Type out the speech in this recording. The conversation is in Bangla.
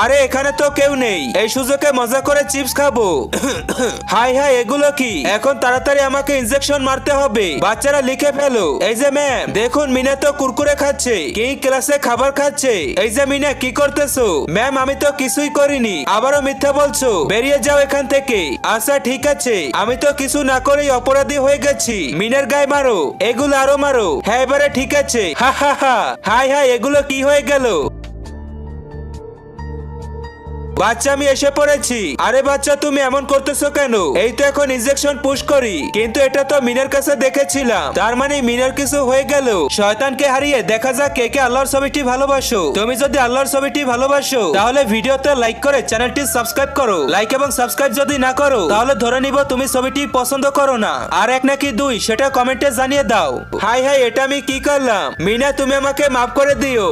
আরে এখানে তো কেউ নেই, এই সুযোগে মজা করে চিপস খাবো। হাই হাই, এগুলো কি? এখন তাড়াতাড়ি আমাকে ইনজেকশন মারতে হবে। বাচ্চারা লিখে ফেলো। এই যে ম্যাম দেখুন, মিনা তো কুরকুরে খাচ্ছে। কি ক্লাসে খাবার খাচ্ছে? এই যে মিনা, কি করতেছো? ম্যাম আমি তো কিছুই করিনি। আবারও মিথ্যা বলছো, বেরিয়ে যাও এখান থেকে। আচ্ছা ঠিক আছে, আমি তো কিছু না করেই অপরাধী হয়ে গেছি। মিনার গায়ে মারো, এগুলো আরো মারো। হ্যাঁ এবারে ঠিক আছে। হা হা হা। হাই হাই, এগুলো কি হয়ে গেল? বাচ্চা আমি এসে পড়েছি। আরে বাচ্চা তুমি এমন করতেছো কেন? এই তো এখন ইনজেকশন পুশ করি, কিন্তু এটা তো মিনার কাছে দেখেছিলাম। তার মানে মিনার কিছু হয়ে গেল। শয়তানকে হারিয়ে দেখা যাক কে কে আল্লাহর ছবিটি ভালোবাসো। তুমি যদি আল্লাহর ছবিটি ভালোবাসো তাহলে ভিডিওতে লাইক করে চ্যানেলটি সাবস্ক্রাইব করো। লাইক এবং সাবস্ক্রাইব যদি না করো তাহলে ধরে নিব তুমি ছবিটি পছন্দ করো না। আর এক নাকি দুই সেটা কমেন্টে জানিয়ে দাও। হাই হাই, এটা আমি কি করলাম? মিনা তুমি আমাকে মাফ করে দিও।